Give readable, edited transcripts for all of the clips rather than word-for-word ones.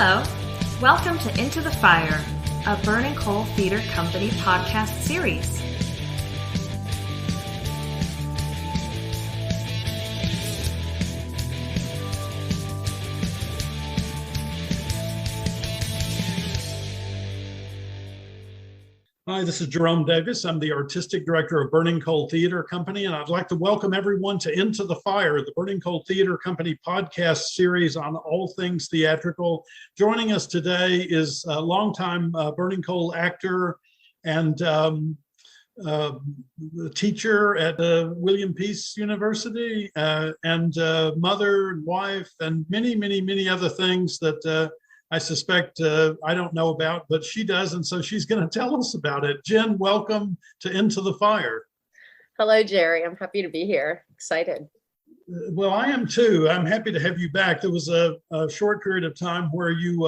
Hello, welcome to Into the Fire, a Burning Coal Theater Company podcast series. Hi, this is Jerome Davis. I'm the Artistic Director of Burning Coal Theater Company, and I'd like to welcome everyone to Into the Fire, the Burning Coal Theater Company podcast series on all things theatrical. Joining us today is a longtime Burning Coal actor and teacher at William Peace University, and mother and wife, and many other things that I suspect I don't know about, but she does, and so she's going to tell us about it. Jen, welcome to Into the Fire. Hello, Jerry. I'm happy to be here. Excited. Well, I am too. I'm happy to have you back. There was a short period of time where you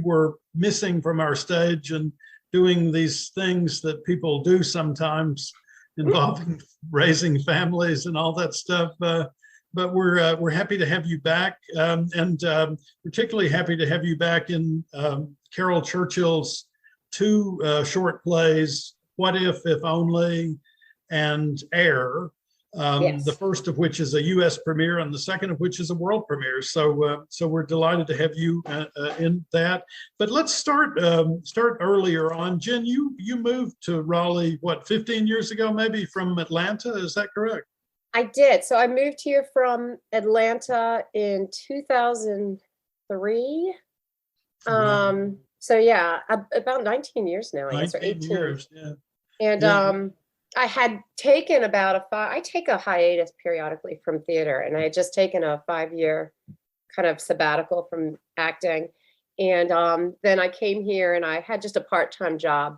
were missing from our stage and doing these things that people do sometimes involving raising families and all that stuff. But we're happy to have you back, and particularly happy to have you back in Carol Churchill's two short plays, What If Only, and Air. Yes. The first of which is a U.S. premiere, and the second of which is a world premiere. So we're delighted to have you in that. But let's start earlier on. Jen, you moved to Raleigh, what, 15 years ago, maybe, from Atlanta? Is that correct? I did. So I moved here from Atlanta in 2003. Wow. So yeah, about 19 years now, I guess, or 18 years, yeah. And Yeah. I had taken I take a hiatus periodically from theater, and I had just taken a 5-year kind of sabbatical from acting. And then I came here and I had just a part-time job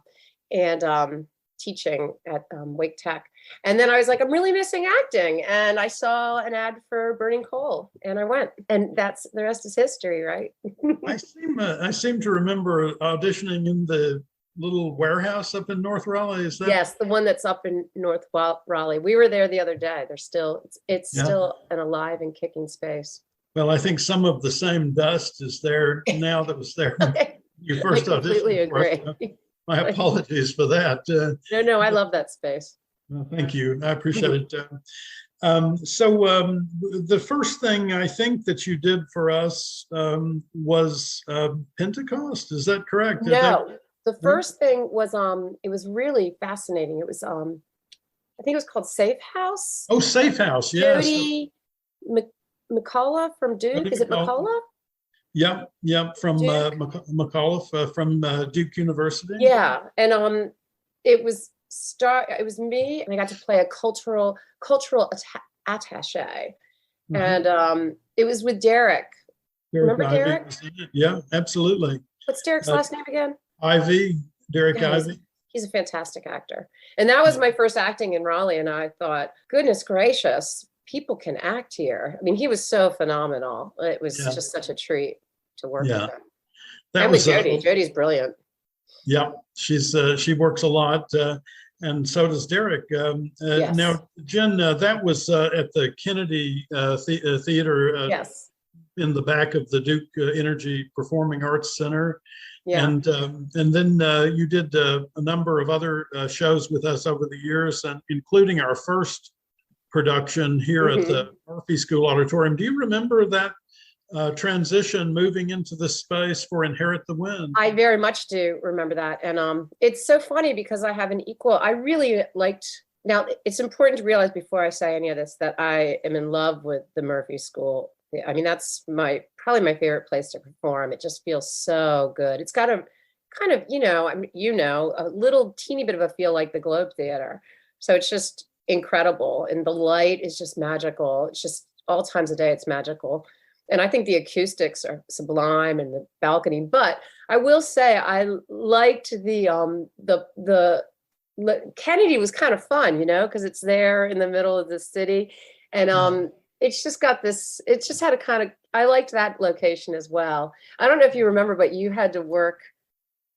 and teaching at Wake Tech. And then I was like, I'm really missing acting. And I saw an ad for Burning Coal and I went, and that's the rest is history, right? I seem to remember auditioning in the little warehouse up in North Raleigh. Is that? Yes, the one that's up in North Raleigh. We were there the other day. It's Yeah. still an alive and kicking space. Well, I think some of the same dust is there now that was there when you first I completely auditioned. agree. My apologies for that. No, I love that space. Well, thank you. I appreciate it. The first thing I think that you did for us was Pentecost. Is that correct? No, the first thing was it was really fascinating. It was I think it was called Safe House. Oh, Safe House, yes. Jody McCullough from Duke. Jody Is it McCullough? Yep, from McAuliffe from Duke University. Yeah, and it was me, and I got to play a cultural attaché, Mhm. and it was with Derek. Remember Ivey Derek? was in it. Yeah, absolutely. What's Derek's last name again? Derek Yeah, Ivey. He's a fantastic actor, and that was my first acting in Raleigh. And I thought, goodness gracious, people can act here. I mean, he was so phenomenal. It was just such a treat to work with him. That And was with Jody. Jody's brilliant. Yeah, she works a lot, and so does Derek. Yes. Now, Jen, that was at the Kennedy Theater. Yes. In the back of the Duke Energy Performing Arts Center. Yeah. And then you did a number of other shows with us over the years, and including our first production here at the Murphy School Auditorium. Do you remember that transition, moving into this space for Inherit the Wind? I very much do remember that. And it's so funny because I have I really liked, now it's important to realize before I say any of this, that I am in love with the Murphy School. I mean, that's probably my favorite place to perform. It just feels so good. It's got a kind of, a little teeny bit of a feel like the Globe Theater. So it's just incredible. And the light is just magical. It's just all times of day, it's magical. And I think the acoustics are sublime, and the balcony. But I will say I liked the Kennedy was kind of fun, because it's there in the middle of the city. And it's just got this, it's just had a kind of, I liked that location as well. I don't know if you remember, but you had to work,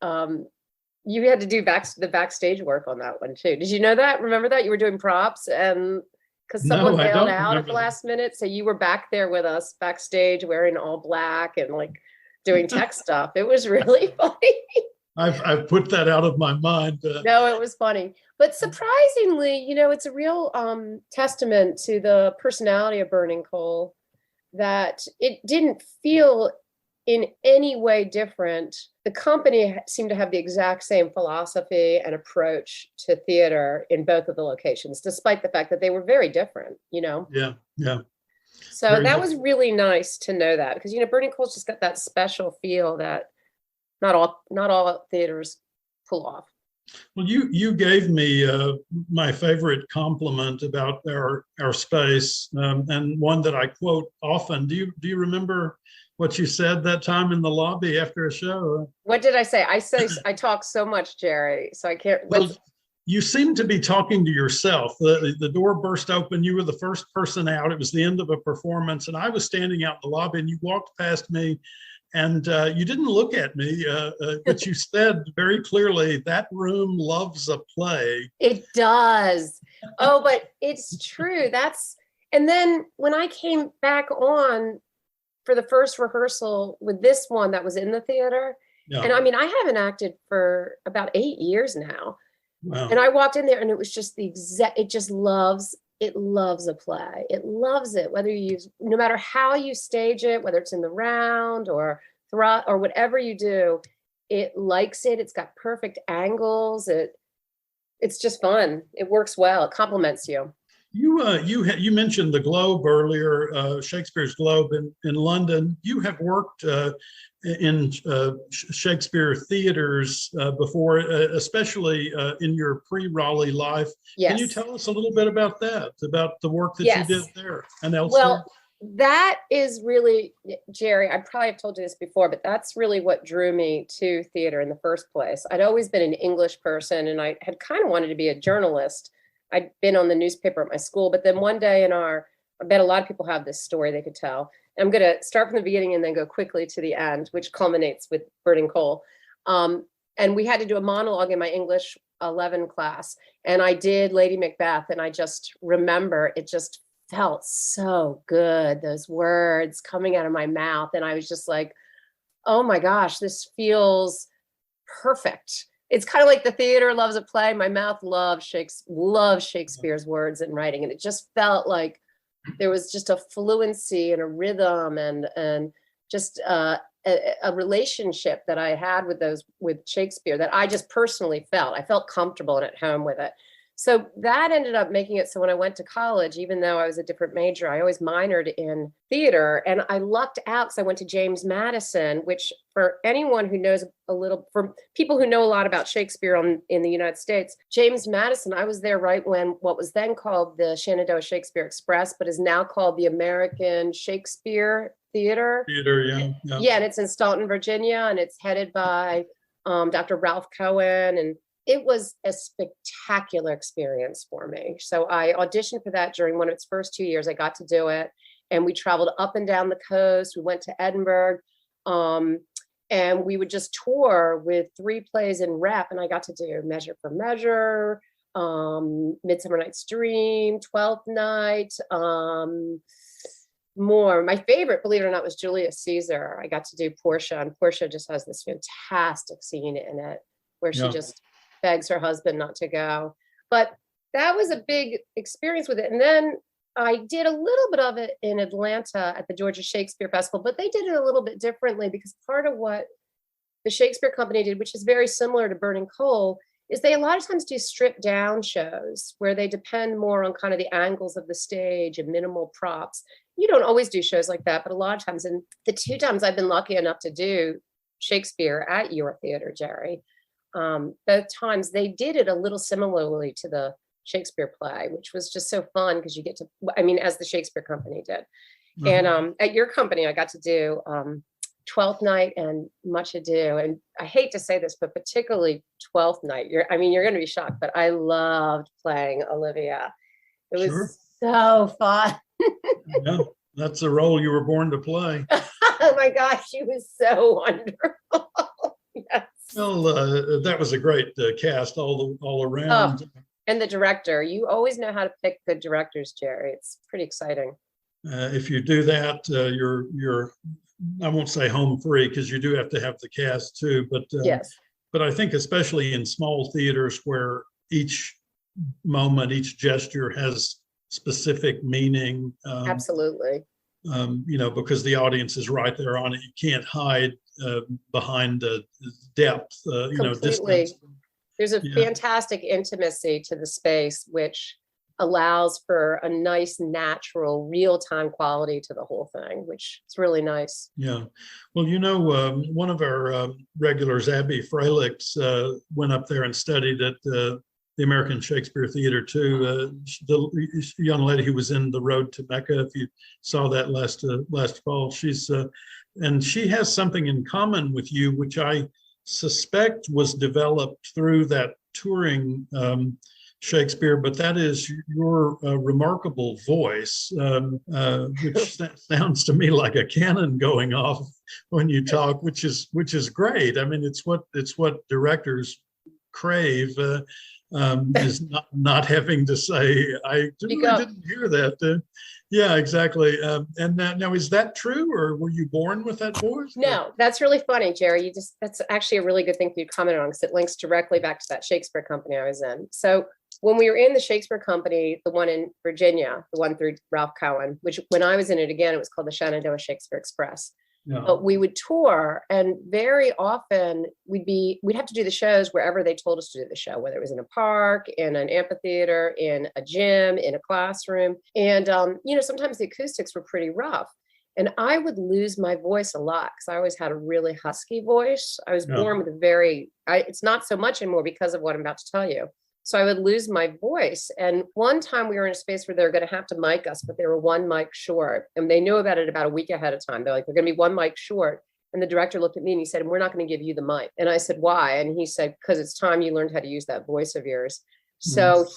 you had to do the backstage work on that one too. Did you know that? Remember that? You were doing props, and because someone bailed out at the last minute. So you were back there with us backstage wearing all black and like doing tech stuff. It was really funny. I've put that out of my mind. No, it was funny. But surprisingly, it's a real testament to the personality of Burning Coal that it didn't feel in any way different. The company seemed to have the exact same philosophy and approach to theater in both of the locations, despite the fact that they were very different, Yeah, yeah. So Very that different. was really nice to know that, because, Burning Coal's just got that special feel that not all theaters pull off. Well, you gave me my favorite compliment about our space, and one that I quote often. Do you remember what you said that time in the lobby after a show? What did I say? I talk so much, Jerry, so I can't. Well, you seemed to be talking to yourself. The door burst open. You were the first person out. It was the end of a performance, and I was standing out in the lobby, and you walked past me. And you didn't look at me, but you said very clearly, that room loves a play. It does. Oh, but it's true. And then when I came back on for the first rehearsal with this one that was in the theater, Yeah. and I mean, I haven't acted for about 8 years now. Wow. And I walked in there and it was just it loves a play. It loves it, no matter how you stage it, whether it's in the round or thrust or whatever you do, it likes it. It's got perfect angles. It's just fun. It works well. It complements you. You mentioned the Globe earlier, Shakespeare's Globe in London. You have worked in Shakespeare theaters before, especially in your pre-Raleigh life. Yes. Can you tell us a little bit about that, about the work that Yes. you did there and elsewhere? Well, that is really, Jerry, I probably have told you this before, but that's really what drew me to theater in the first place. I'd always been an English person, and I had kind of wanted to be a journalist. I'd been on the newspaper at my school, but then one day I bet a lot of people have this story they could tell. I'm going to start from the beginning and then go quickly to the end, which culminates with Burning Coal. And we had to do a monologue in my English 11 class, and I did Lady Macbeth, and I just remember it just felt so good, those words coming out of my mouth. And I was just like, oh my gosh, this feels perfect. It's kind of like the theater loves a play. My mouth loves Shakespeare's words and writing. And it just felt like there was just a fluency and a rhythm and just a relationship that I had with Shakespeare that I just personally felt. I felt comfortable and at home with it. So that ended up making it so when I went to college, even though I was a different major, I always minored in theater. And I lucked out because I went to James Madison, which for anyone who knows for people who know a lot about Shakespeare in the United States, James Madison, I was there right when what was then called the Shenandoah Shakespeare Express, but is now called the American Shakespeare Theater. Yeah. Yeah, and it's in Staunton, Virginia, and it's headed by Dr. Ralph Cohen, and it was a spectacular experience for me. So I auditioned for that during one of its first 2 years. I got to do it. And we traveled up and down the coast. We went to Edinburgh. And we would just tour with 3 plays in rep. And I got to do Measure for Measure, Midsummer Night's Dream, Twelfth Night, more. My favorite, believe it or not, was Julius Caesar. I got to do Portia. And Portia just has this fantastic scene in it where she just begs her husband not to go. But that was a big experience with it. And then I did a little bit of it in Atlanta at the Georgia Shakespeare Festival, but they did it a little bit differently because part of what the Shakespeare Company did, which is very similar to Burning Coal, is they a lot of times do stripped down shows where they depend more on kind of the angles of the stage and minimal props. You don't always do shows like that, but a lot of times, and the 2 times I've been lucky enough to do Shakespeare at your theater, Jerry, both times they did it a little similarly to the Shakespeare play, which was just so fun because you get to, as the Shakespeare Company did. And at your company, I got to do Twelfth Night and Much Ado. And I hate to say this, but particularly Twelfth Night, you're going to be shocked, but I loved playing Olivia. It was so fun. Yeah, that's the role you were born to play. Oh my gosh, she was so wonderful. Yes. Well, that was a great cast all around. Oh, and the director, you always know how to pick good directors, Jerry. It's pretty exciting. If you do that, you're I won't say home free because you do have to have the cast too, Yes, but I think especially in small theaters where each moment, each gesture has specific meaning. absolutely. Because the audience is right there on it. You can't hide behind depth, Completely. distance. There's a Yeah. fantastic intimacy to the space, which allows for a nice, natural, real-time quality to the whole thing, which is really nice. Yeah. Well, one of our regulars, Abby Frelichs, went up there and studied at the American Shakespeare Theater too. The young lady who was in The Road to Mecca, if you saw that last fall, and she has something in common with you, which I suspect was developed through that touring Shakespeare, but that is your remarkable voice, which sounds to me like a cannon going off when you talk, which is great. I mean, it's what directors crave. Is not having to say, I didn't hear that. Yeah, exactly. And now, is that true, or were you born with that voice? No, that's really funny, Jerry. That's actually a really good thing for you to comment on, because it links directly back to that Shakespeare company I was in. So when we were in the Shakespeare company, the one in Virginia, the one through Ralph Cohen, which when I was in it again, it was called the Shenandoah Shakespeare Express. Yeah. But we would tour, and very often we'd have to do the shows wherever they told us to do the show, whether it was in a park, in an amphitheater, in a gym, in a classroom. And, sometimes the acoustics were pretty rough. And I would lose my voice a lot because I always had a really husky voice. I was born with it's not so much anymore because of what I'm about to tell you. So I would lose my voice. And one time we were in a space where they were going to have to mic us, but they were one mic short. And they knew about it about a week ahead of time. They're like, we're going to be one mic short. And the director looked at me and he said, we're not going to give you the mic. And I said, why? And he said, because it's time you learned how to use that voice of yours. So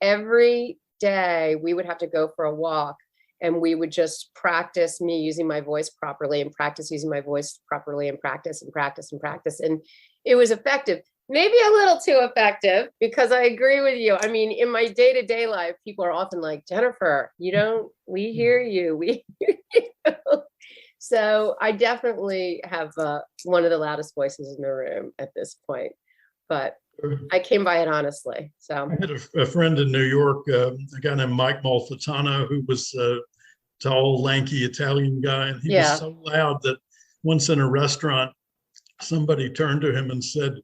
every day we would have to go for a walk, and we would just practice me using my voice properly, and practice using my voice properly, and practice and practice and practice. And it was effective. Maybe a little too effective, because I agree with you. I mean, in my day-to-day life, people are often like, Jennifer, we hear you. So I definitely have one of the loudest voices in the room at this point, but I came by it honestly. So I had a friend in New York, a guy named Mike Malfitano, who was a tall, lanky Italian guy. And he was so loud that once in a restaurant, somebody turned to him and said,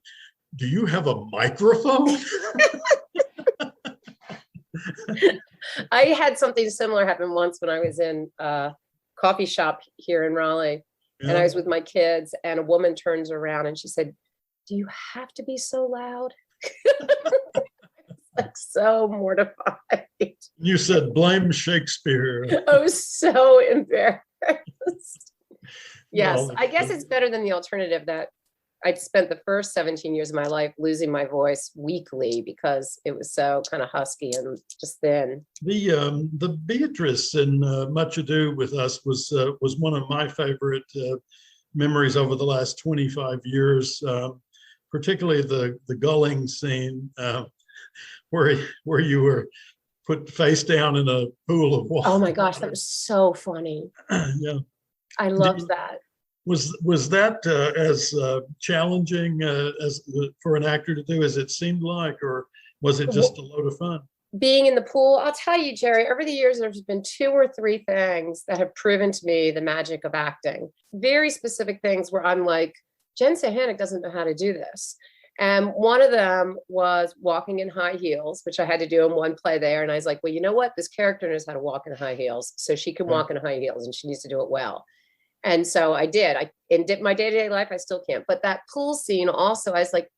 do you have a microphone? I had something similar happen once when I was in a coffee shop here in Raleigh, and I was with my kids, and a woman turns around and she said, do you have to be so loud? I was like so mortified. You said, blame Shakespeare. I was so embarrassed. Yes, Well, I guess it's better than the alternative that I'd spent the first 17 years of my life losing my voice weekly because it was so kind of husky and just thin. The Beatrice in Much Ado with Us was one of my favorite memories over the last 25 years, particularly the gulling scene where you were put face down in a pool of water. Oh my gosh, that was so funny. Yeah, I loved that. Was that as challenging for an actor to do as it seemed like, or was it just a load of fun? Being in the pool, I'll tell you, Jerry, over the years, there's been 2 or 3 things that have proven to me the magic of acting. Very specific things where I'm like, Jen Suchanec doesn't know how to do this. And one of them was walking in high heels, which I had to do in one play there. And I was like, well, you know what? This character knows how to walk in high heels. So she can walk in high heels and she needs to do it well. And so I did. In my day-to-day life, I still can't. But that pool scene also, I was like,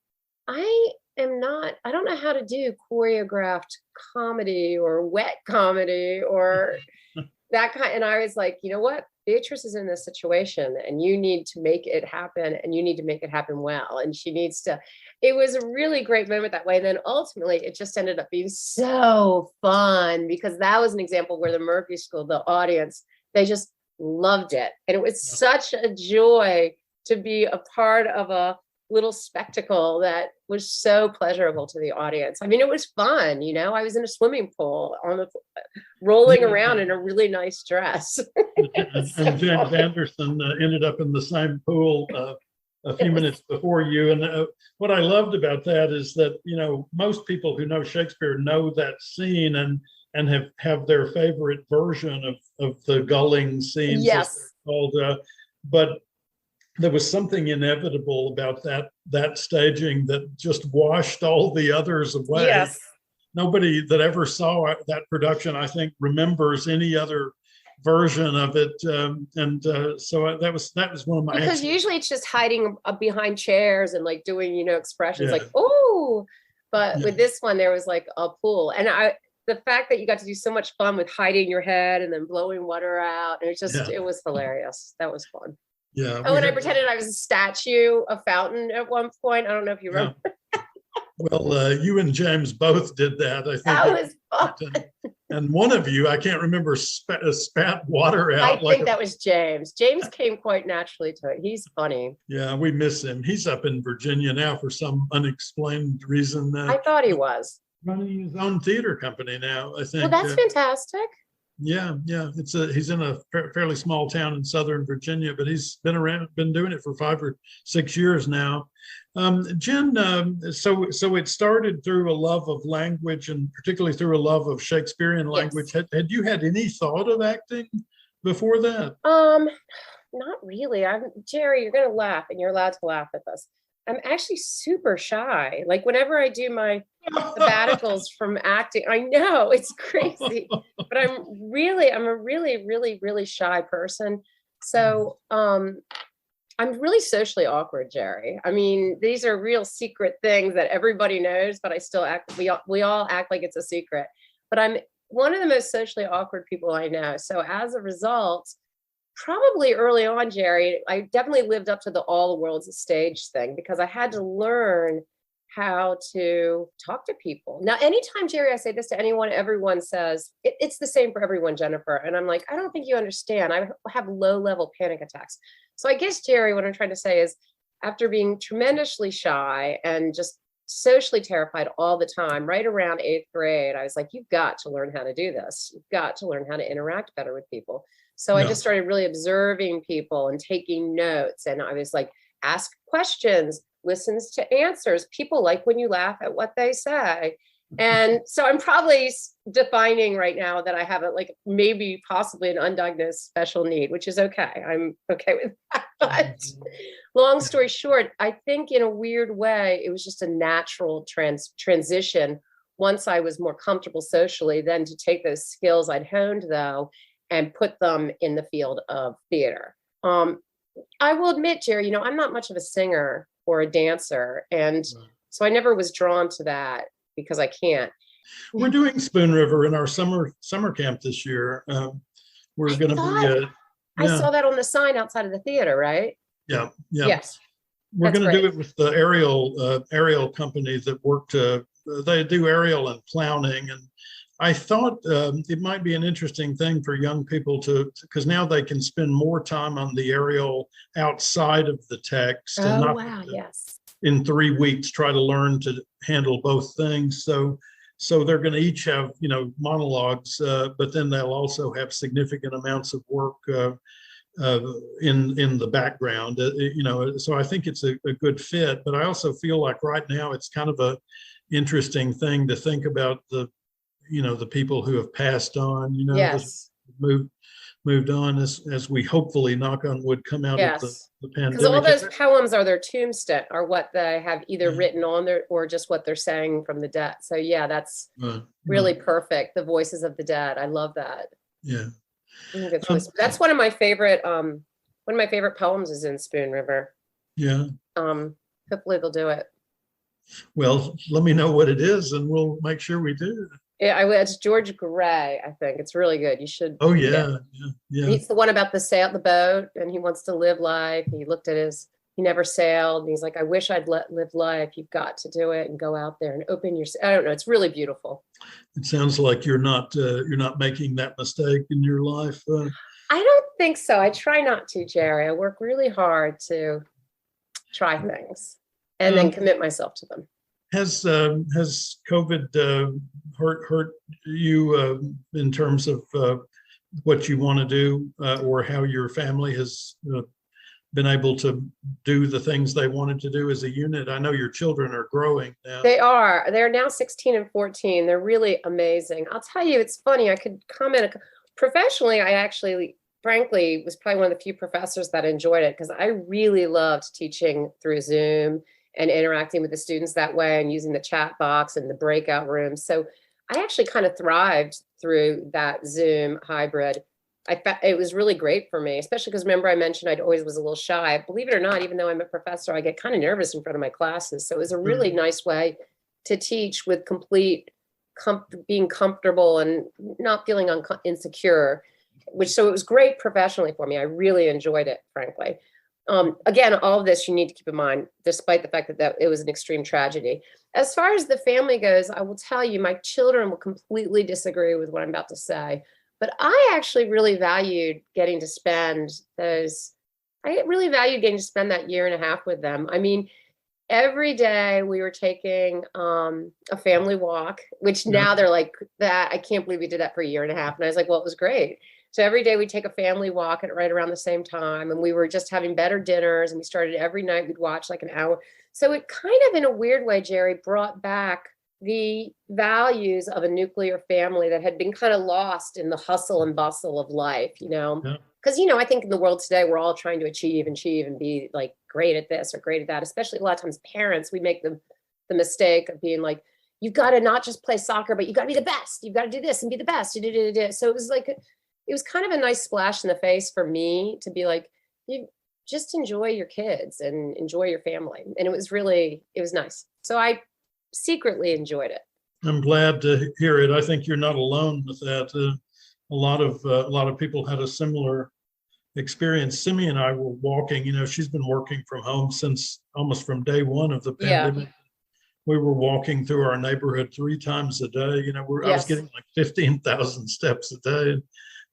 I don't know how to do choreographed comedy or wet comedy or that kind. And I was like, you know what? Beatrice is in this situation and you need to make it happen, and you need to make it happen well. And she needs to, it was a really great moment that way. And then ultimately it just ended up being so fun, because that was an example where the Murphy School, the audience, they just loved it. And it was such a joy to be a part of a little spectacle that was so pleasurable to the audience. I mean, it was fun, I was in a swimming pool rolling around in a really nice dress. And James Anderson ended up in the same pool a few minutes before you. And what I loved about that is that, most people who know Shakespeare know that scene and have their favorite version of the gulling scenes. Yes. Called, but there was something inevitable about that staging that just washed all the others away. Yes. Nobody that ever saw that production, I think, remembers any other version of it, so that was one of my, because usually it's just hiding behind chairs and like doing expressions like but with this one there was like a pool, and the fact that you got to do so much fun with hiding your head and then blowing water out, and it was hilarious. That was fun. And I pretended I was a statue, a fountain at one point. I don't know if you remember. Well, you and James both did that. I think that was fun. And one of you, I can't remember, spat water out. I think that was James. James came quite naturally to it. He's funny. Yeah, we miss him. He's up in Virginia now for some unexplained reason. I thought he was running his own theater company now, I think. Well, that's fantastic. Yeah. He's in a fairly small town in Southern Virginia, but he's been doing it for 5 or 6 years now. Jen, so it started through a love of language, and particularly through a love of Shakespearean language. Yes. Had you had any thought of acting before that? Not really. Jerry, you're gonna laugh, and you're allowed to laugh at this. I'm actually super shy. Like whenever I do my sabbaticals from acting, I know it's crazy, but I'm a really, really, really shy person. So I'm really socially awkward, Jerry. I mean, these are real secret things that everybody knows, but I still act, we all act like it's a secret. But I'm one of the most socially awkward people I know. So as a result, probably early on, Jerry, I definitely lived up to the all the world's a stage thing, because I had to learn how to talk to people. Now, anytime, Jerry, I say this to anyone, everyone says, it's the same for everyone, Jennifer. And I'm like, I don't think you understand. I have low-level panic attacks. So I guess, Jerry, what I'm trying to say is, after being tremendously shy and just socially terrified all the time, right around 8th grade, I was like, you've got to learn how to do this. You've got to learn how to interact better with people. So I just started really observing people and taking notes. And I was like, ask questions, listens to answers. People like when you laugh at what they say. And so I'm probably defining right now that I have maybe possibly an undiagnosed special need, which is okay. I'm okay with that. But long story short, I think in a weird way, it was just a natural transition once I was more comfortable socially, then to take those skills I'd honed though and put them in the field of theater. I will admit, Jerry, I'm not much of a singer or a dancer. And so I never was drawn to that because I can't. We're doing Spoon River in our summer camp this year. We're going to be. I saw that on the sign outside of the theater, right? Yeah. Yes. We're going to do it with the aerial company that worked. They do aerial and clowning, and I thought it might be an interesting thing for young people because now they can spend more time on the aerial outside of the text. And not yes. In 3 weeks, try to learn to handle both things. So they're going to each have, monologues, but then they'll also have significant amounts of work in the background. So I think it's a good fit. But I also feel like right now it's kind of a interesting thing to think about the people who have passed on, yes. moved on as we hopefully, knock on wood, come out of the pandemic. Because all those poems are their tombstone, or what they have either written on there or just what they're saying from the dead. So yeah, that's really perfect. The voices of the dead. I love that. Yeah. I think that's one of my favorite poems is in Spoon River. Yeah. Hopefully they'll do it. Well, let me know what it is and we'll make sure we do. Yeah, it's George Gray, I think. It's really good. You should. Oh, yeah. He's the one about the boat, and he wants to live life. He looked at he never sailed, and he's like, I wish I'd live life. You've got to do it and go out there and open your, I don't know. It's really beautiful. It sounds like you're not making that mistake in your life. I don't think so. I try not to, Jerry. I work really hard to try things. and then commit myself to them. Has COVID hurt you in terms of what you want to do, or how your family has been able to do the things they wanted to do as a unit? I know your children are growing now. They are. They're now 16 and 14. They're really amazing. I'll tell you, it's funny. I could comment professionally. I actually, frankly, was probably one of the few professors that enjoyed it, because I really loved teaching through Zoom and interacting with the students that way and using the chat box and the breakout rooms. So I actually kind of thrived through that Zoom hybrid. It was really great for me, especially because, remember, I mentioned I always was a little shy. Believe it or not, even though I'm a professor, I get kind of nervous in front of my classes. So it was a really nice way to teach with complete being comfortable and not feeling insecure, so it was great professionally for me. I really enjoyed it, frankly. Again, all of this you need to keep in mind, despite the fact that it was an extreme tragedy. As far as the family goes, I will tell you, my children will completely disagree with what I'm about to say. But I actually really valued getting to spend that year and a half with them. I mean, every day we were taking a family walk, which now they're like, that I can't believe we did that for a year and a half. And I was like, well, it was great. So every day we take a family walk at right around the same time. And we were just having better dinners. And we started every night, we'd watch like an hour. So it kind of, in a weird way, Jerry, brought back the values of a nuclear family that had been kind of lost in the hustle and bustle of life, because, I think in the world today, we're all trying to achieve and be like great at this or great at that. Especially a lot of times parents, we make the mistake of being like, you've got to not just play soccer, but you've got to be the best. You've got to do this and be the best. So it was like, it was kind of a nice splash in the face for me to be like, you just enjoy your kids and enjoy your family. And it was nice. So I secretly enjoyed it. I'm glad to hear it. I think you're not alone with that. A lot of people had a similar experience. Simi and I were walking. She's been working from home since almost from day one of the pandemic. Yeah. We were walking through our neighborhood 3 times a day. I was getting like 15,000 steps a day.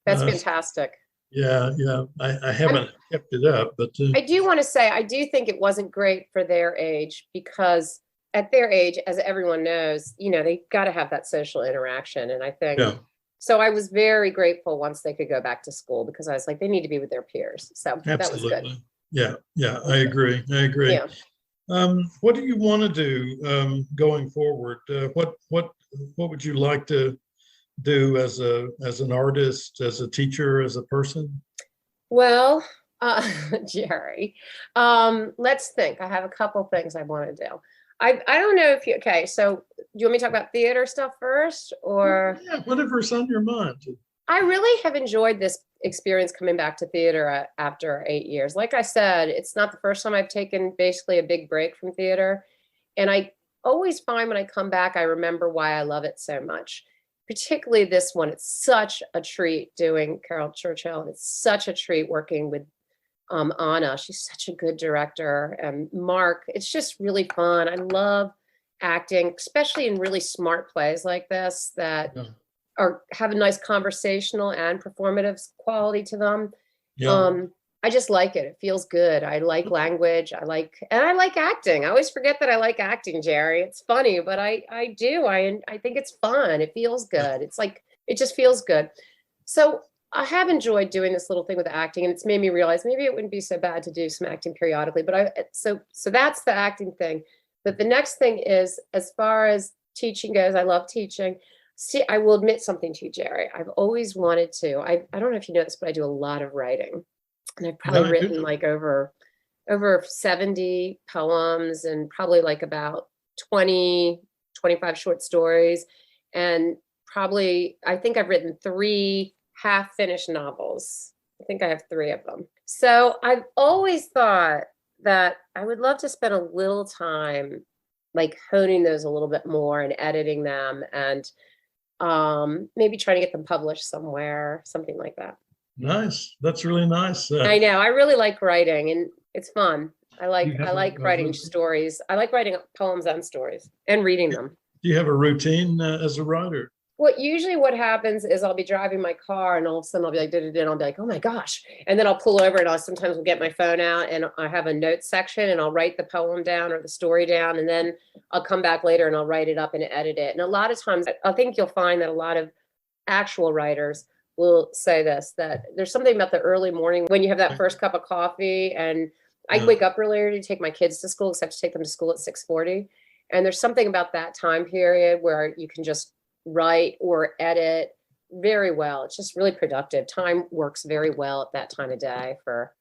That's fantastic. Yeah. I haven't kept it up, but I do want to say, I do think it wasn't great for their age, because at their age, as everyone knows, they got to have that social interaction. And I think, so I was very grateful once they could go back to school, because I was like, they need to be with their peers. So that was good. Yeah. I agree. Yeah. What do you want to do going forward? What would you like to do as an artist, as a teacher, as a person? Well, Jerry, let's think. I have a couple things I want to do. I don't know if okay, so do you want me to talk about theater stuff first, or? Yeah, whatever's on your mind. I really have enjoyed this experience coming back to theater after 8 years. Like I said, it's not the first time I've taken basically a big break from theater. And I always find when I come back, I remember why I love it so much. Particularly this one. It's such a treat doing Carol Churchill. It's such a treat working with Anna. She's such a good director. And Mark, it's just really fun. I love acting, especially in really smart plays like this that have a nice conversational and performative quality to them. I just like it. It feels good. I like language. I like acting. I always forget that I like acting, Jerry. It's funny, but I do. I think it's fun. It feels good. It's like, it just feels good. So I have enjoyed doing this little thing with the acting, and it's made me realize maybe it wouldn't be so bad to do some acting periodically, but so that's the acting thing. But the next thing is, as far as teaching goes, I love teaching. See, I will admit something to you, Jerry. I've always wanted to. I don't know if you know this, but I do a lot of writing. And I've probably written like over 70 poems and probably like about 20, 25 short stories. And probably, I think I've written 3 half-finished novels. I think I have 3 of them. So I've always thought that I would love to spend a little time like honing those a little bit more and editing them, and maybe trying to get them published somewhere, something like that. Nice. That's really nice. I know. I really like writing, and it's fun. I like writing stories. I like writing poems and stories and reading them. Do you have a routine as a writer? Usually what happens is I'll be driving my car and all of a sudden I'll be like, and I'll be like, oh my gosh. And then I'll pull over and I'll sometimes will get my phone out and I have a notes section and I'll write the poem down or the story down. And then I'll come back later and I'll write it up and edit it. And a lot of times I think you'll find that a lot of actual writers will say this, that there's something about the early morning when you have that first cup of coffee. And I wake up earlier to take my kids to school, because I have to take them to school at 6:40. And there's something about that time period where you can just write or edit very well. It's just really productive. Time works very well at that time of day for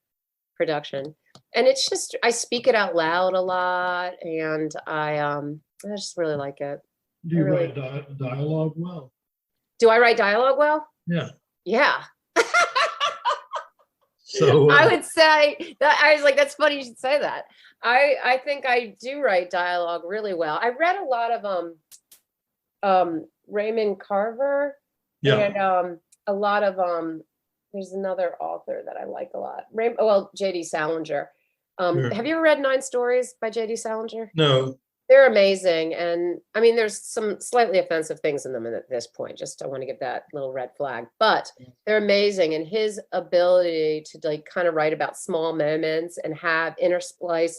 production. And it's just, I speak it out loud a lot, and I just really like it. Do you write dialogue well? Do I write dialogue well? Yeah. Yeah. So I would say that, I was like, that's funny you should say that. I think I do write dialogue really well. I read a lot of Raymond Carver, and a lot of there's another author that I like a lot. J.D. Salinger. Have you ever read 9 Stories by J.D. Salinger? No. They're amazing. And I mean, there's some slightly offensive things in them at this point. Just I want to give that little red flag, but they're amazing. And his ability to like kind of write about small moments and have intersplice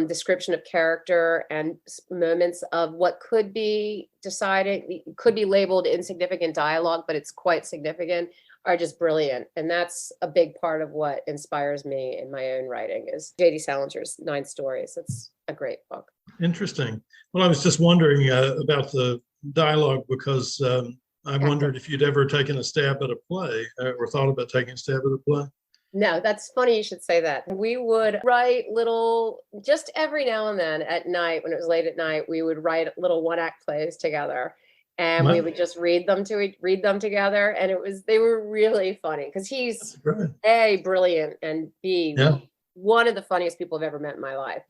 description of character and moments of what could be decided, could be labeled insignificant dialogue, but it's quite significant, are just brilliant. And that's a big part of what inspires me in my own writing is J.D. Salinger's 9 Stories. It's a great book. Interesting. Well, I was just wondering about the dialogue because I wondered if you'd ever taken a stab at a play or thought about taking a stab at a play. No, that's funny you should say that. We would write just every now and then at night, when it was late at night, we would write little one-act plays together. And we would just read them together, and they were really funny because he's A, brilliant, and B, one of the funniest people I've ever met in my life.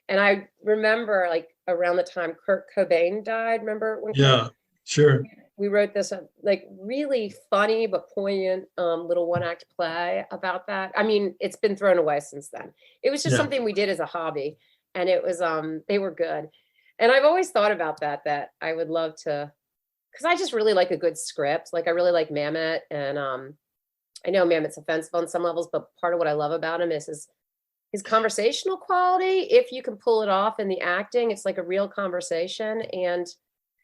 And I remember like around the time Kurt Cobain died, remember when? Yeah, sure. We wrote this like really funny but poignant little one-act play about that. I mean, it's been thrown away since then. It was just something we did as a hobby, and it was they were good. And I've always thought about that I would love to, because I just really like a good script. Like I really like Mamet, and I know Mamet's offensive on some levels, but part of what I love about him is his conversational quality. If you can pull it off in the acting, it's like a real conversation. And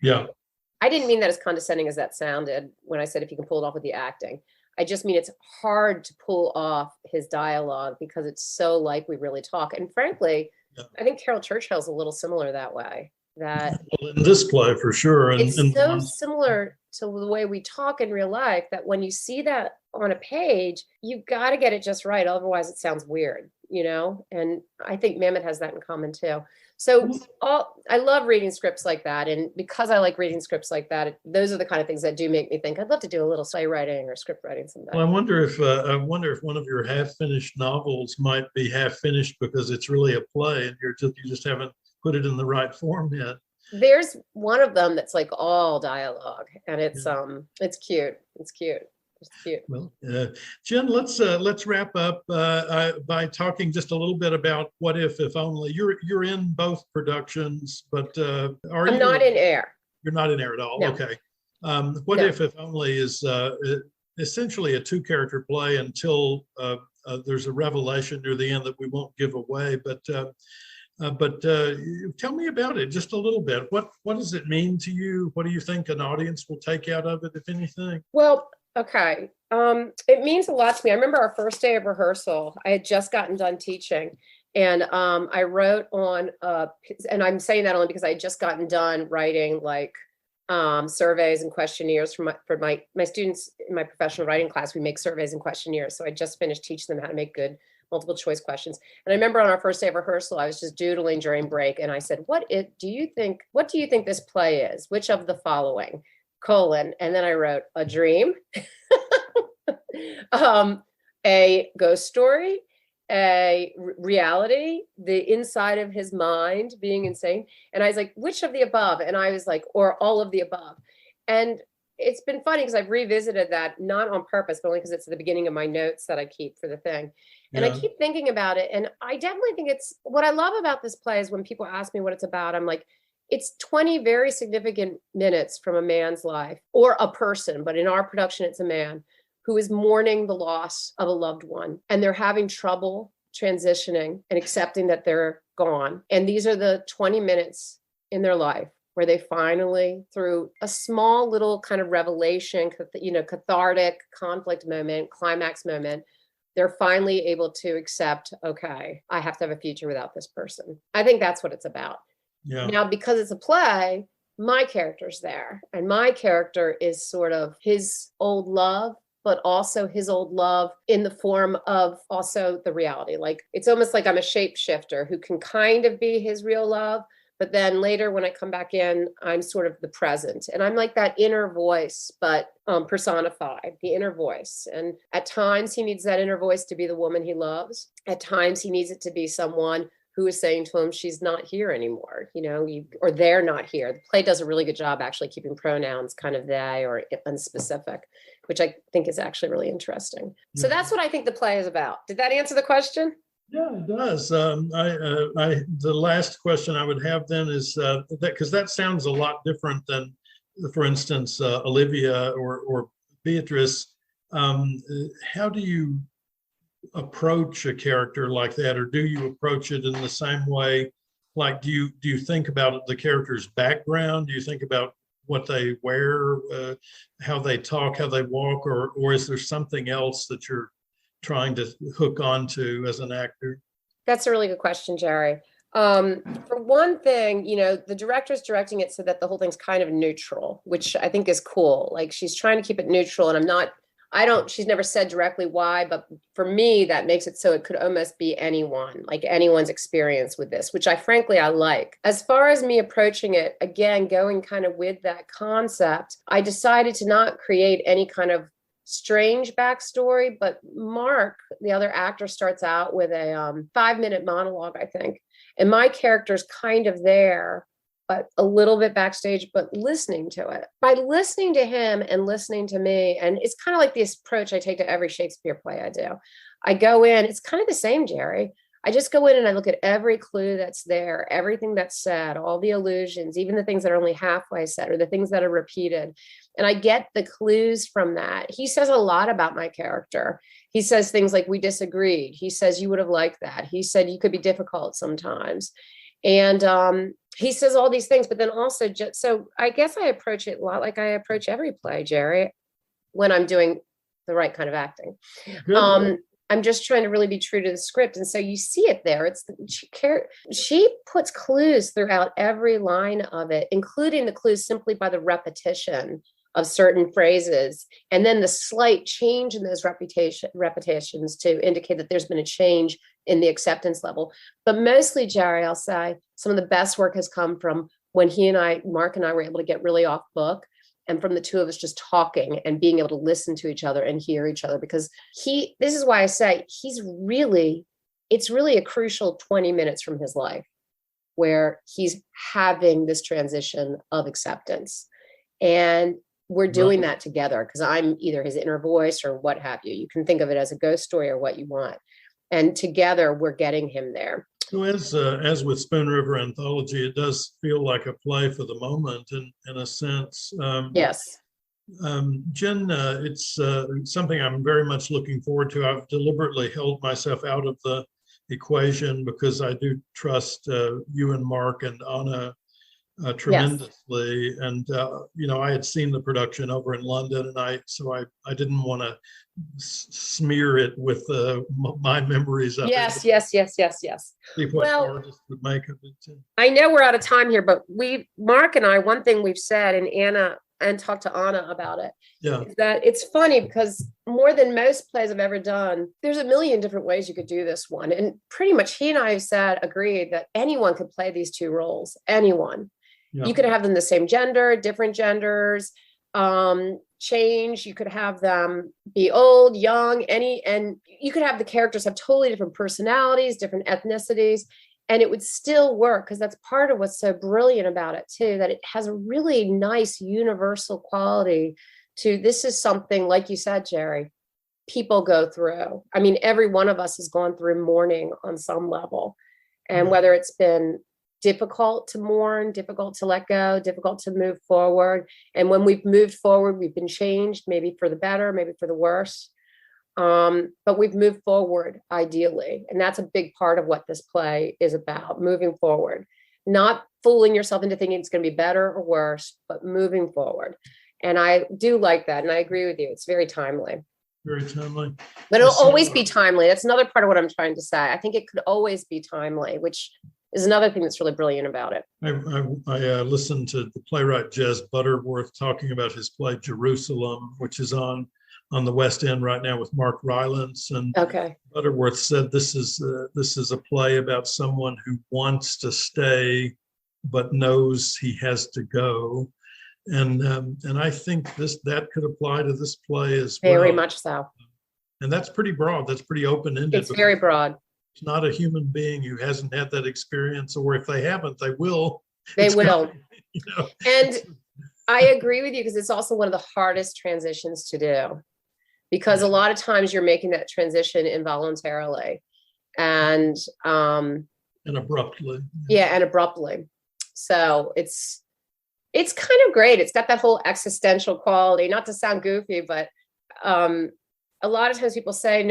I didn't mean that as condescending as that sounded when I said if you can pull it off with the acting. I just mean it's hard to pull off his dialogue because it's so like we really talk. And frankly, I think Carol Churchill's a little similar that way. That in this play for sure. It's so similar to the way we talk in real life that when you see that on a page, you've got to get it just right. Otherwise it sounds weird, you know? And I think Mamet has that in common too. So I love reading scripts like that. And because I like reading scripts like that, those are the kind of things that do make me think I'd love to do a little playwriting or script writing someday. Well, I wonder if one of your half-finished novels might be half-finished because it's really a play and you just haven't put it in the right form yet. There's one of them that's like all dialogue, and it's cute. It's cute. It's cute. Well, Jen, let's wrap up by talking just a little bit about What If Only. You're in both productions, but I'm not in air. You're not in air at all. No. Okay. What If Only is essentially a 2-character play until there's a revelation near the end that we won't give away, but tell me about it just a little bit. What does it mean to you? What do you think an audience will take out of it, if anything? Well, okay. It means a lot to me. I remember our first day of rehearsal. I had just gotten done teaching, and I wrote on, and I'm saying that only because I had just gotten done writing like surveys and questionnaires for my students in my professional writing class. We make surveys and questionnaires. So I just finished teaching them how to make good multiple choice questions. And I remember on our first day of rehearsal, I was just doodling during break, and I said, what do you think this play is? Which of the following? And then I wrote a dream, a ghost story, a reality, the inside of his mind being insane. And I was like, which of the above? And I was like, or all of the above. And it's been funny because I've revisited that, not on purpose, but only because it's at the beginning of my notes that I keep for the thing. And I keep thinking about it. And I definitely think it's what I love about this play is when people ask me what it's about, I'm like, it's 20 very significant minutes from a man's life, or a person, but in our production, it's a man who is mourning the loss of a loved one, and they're having trouble transitioning and accepting that they're gone. And these are the 20 minutes in their life where they finally, through a small little kind of revelation, cathartic conflict moment, climax moment, they're finally able to accept, okay, I have to have a future without this person. I think that's what it's about. Yeah. Now, because it's a play, my character's there, and my character is sort of his old love, but also his old love in the form of also the reality. Like, it's almost like I'm a shapeshifter who can kind of be his real love, but then later when I come back in, I'm sort of the present. And I'm like that inner voice, but personified, the inner voice. And at times he needs that inner voice to be the woman he loves. At times he needs it to be someone who is saying to him, she's not here anymore, or they're not here. The play does a really good job actually keeping pronouns kind of they or unspecific, which I think is actually really interesting. So that's what I think the play is about. Did that answer the question? Yeah, it does. The last question I would have then is that, because that sounds a lot different than, for instance, Olivia or Beatrice. How do you approach a character like that, or do you approach it in the same way? Like, do you think about the character's background? Do you think about what they wear, how they talk, how they walk, or is there something else that you're trying to hook onto as an actor? That's a really good question, Jerry. For one thing, the director's directing it so that the whole thing's kind of neutral, which I think is cool. Like, she's trying to keep it neutral, and she's never said directly why, but for me, that makes it so it could almost be anyone, like anyone's experience with this, which frankly, I like. As far as me approaching it, again, going kind of with that concept, I decided to not create any kind of strange backstory, but Mark, the other actor, starts out with a 5-minute monologue, I think. And my character's kind of there, but a little bit backstage, but listening to it. By listening to him and listening to me, and it's kind of like this approach I take to every Shakespeare play I do. I go in, it's kind of the same, Jerry. I just go in and I look at every clue that's there, everything that's said, all the allusions, even the things that are only halfway said or the things that are repeated. And I get the clues from that. He says a lot about my character. He says things like, we disagreed. He says, you would have liked that. He said, you could be difficult sometimes. And he says all these things, but then also, so I guess I approach it a lot like I approach every play, Jerry, when I'm doing the right kind of acting. I'm just trying to really be true to the script. And so you see it there. She puts clues throughout every line of it, including the clues simply by the repetition of certain phrases, and then the slight change in those repetitions to indicate that there's been a change in the acceptance level. But mostly, Jerry, I'll say some of the best work has come from when Mark and I were able to get really off book, and from the two of us just talking and being able to listen to each other and hear each other, because this is why I say it's really a crucial 20 minutes from his life where he's having this transition of acceptance. And we're doing that together, because I'm either his inner voice or what have you. You can think of it as a ghost story or what you want. And together we're getting him there. So as with Spoon River Anthology, it does feel like a play for the moment in a sense. Yes. Jen, it's something I'm very much looking forward to. I've deliberately held myself out of the equation because I do trust you and Mark and Anna tremendously. Yes. And, I had seen the production over in London, and I didn't want to smear it with my memories of yes, it. Yes. See what artists would make of it. I know we're out of time here, but Mark and I, one thing we've said, and talked to Anna about it, is that it's funny because more than most plays I've ever done, there's a million different ways you could do this one. And pretty much he and I have agreed that anyone could play these two roles, anyone. Yeah. You could have them the same gender, different genders, change. You could have them be old, young, and you could have the characters have totally different personalities, different ethnicities, and it would still work, because that's part of what's so brilliant about it too, that it has a really nice universal quality to, this is something, like you said, Jerry, people go through. I mean, every one of us has gone through mourning on some level. And whether it's been difficult to mourn, difficult to let go, difficult to move forward. And when we've moved forward, we've been changed, maybe for the better, maybe for the worse. But we've moved forward ideally. And that's a big part of what this play is about, moving forward, not fooling yourself into thinking it's going to be better or worse, but moving forward. And I do like that. And I agree with you. It's very timely. Very timely. But it'll always be timely. That's another part of what I'm trying to say. I think it could always be timely, which is another thing that's really brilliant about it. I listened to the playwright Jez Butterworth talking about his play Jerusalem, which is on the West End right now with Mark Rylance. And okay. Butterworth said this is a play about someone who wants to stay but knows he has to go. And I think that could apply to this play as well. Very much so. And that's pretty broad. That's pretty open-ended. It's very broad. It's not a human being who hasn't had that experience, or if they haven't, they will. They will. Gonna, And I agree with you, because it's also one of the hardest transitions to do, because a lot of times you're making that transition involuntarily and abruptly. Yeah, and abruptly. So it's kind of great. It's got that whole existential quality, not to sound goofy, but a lot of times people say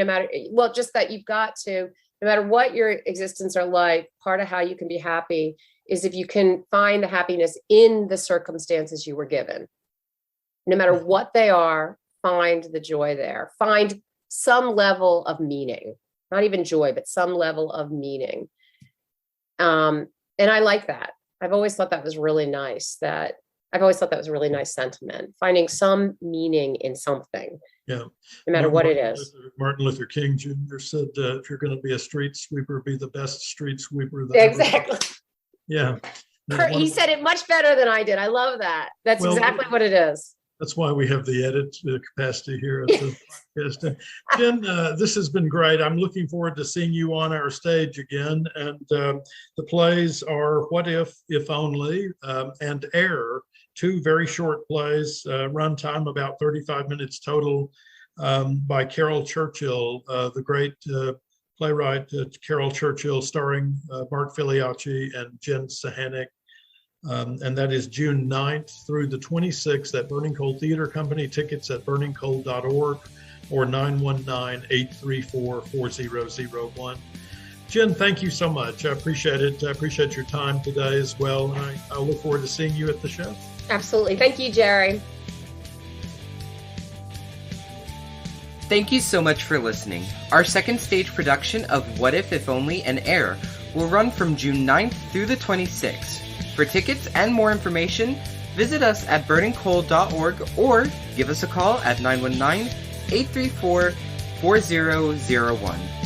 just that you've got to, no matter what your existence are like, part of how you can be happy is if you can find the happiness in the circumstances you were given. No matter what they are, find the joy there. Find some level of meaning, not even joy, but some level of meaning. And I like that. I've always thought that was really nice. I've always thought that was a really nice sentiment, finding some meaning in something. Yeah. No matter what it is. Martin Luther King Jr. said, if you're going to be a street sweeper, be the best street sweeper. Exactly. Yeah. He said it much better than I did. I love that. That's exactly what it is. That's why we have the edit capacity here at the podcast. Jen, this has been great. I'm looking forward to seeing you on our stage again. And the plays are What If Only, and Air, two very short plays, runtime about 35 minutes total, by Carol Churchill, the great playwright Carol Churchill, starring Bart Filiacci and Jen Suchanec. And that is June 9th through the 26th at Burning Coal Theater Company. Tickets at burningcoal.org or 919-834-4001. Jen, thank you so much. I appreciate it. I appreciate your time today as well. And I look forward to seeing you at the show. Absolutely. Thank you, Jerry. Thank you so much for listening. Our second stage production of What If Only, and Air will run from June 9th through the 26th. For tickets and more information, visit us at burningcoal.org or give us a call at 919-834-4001.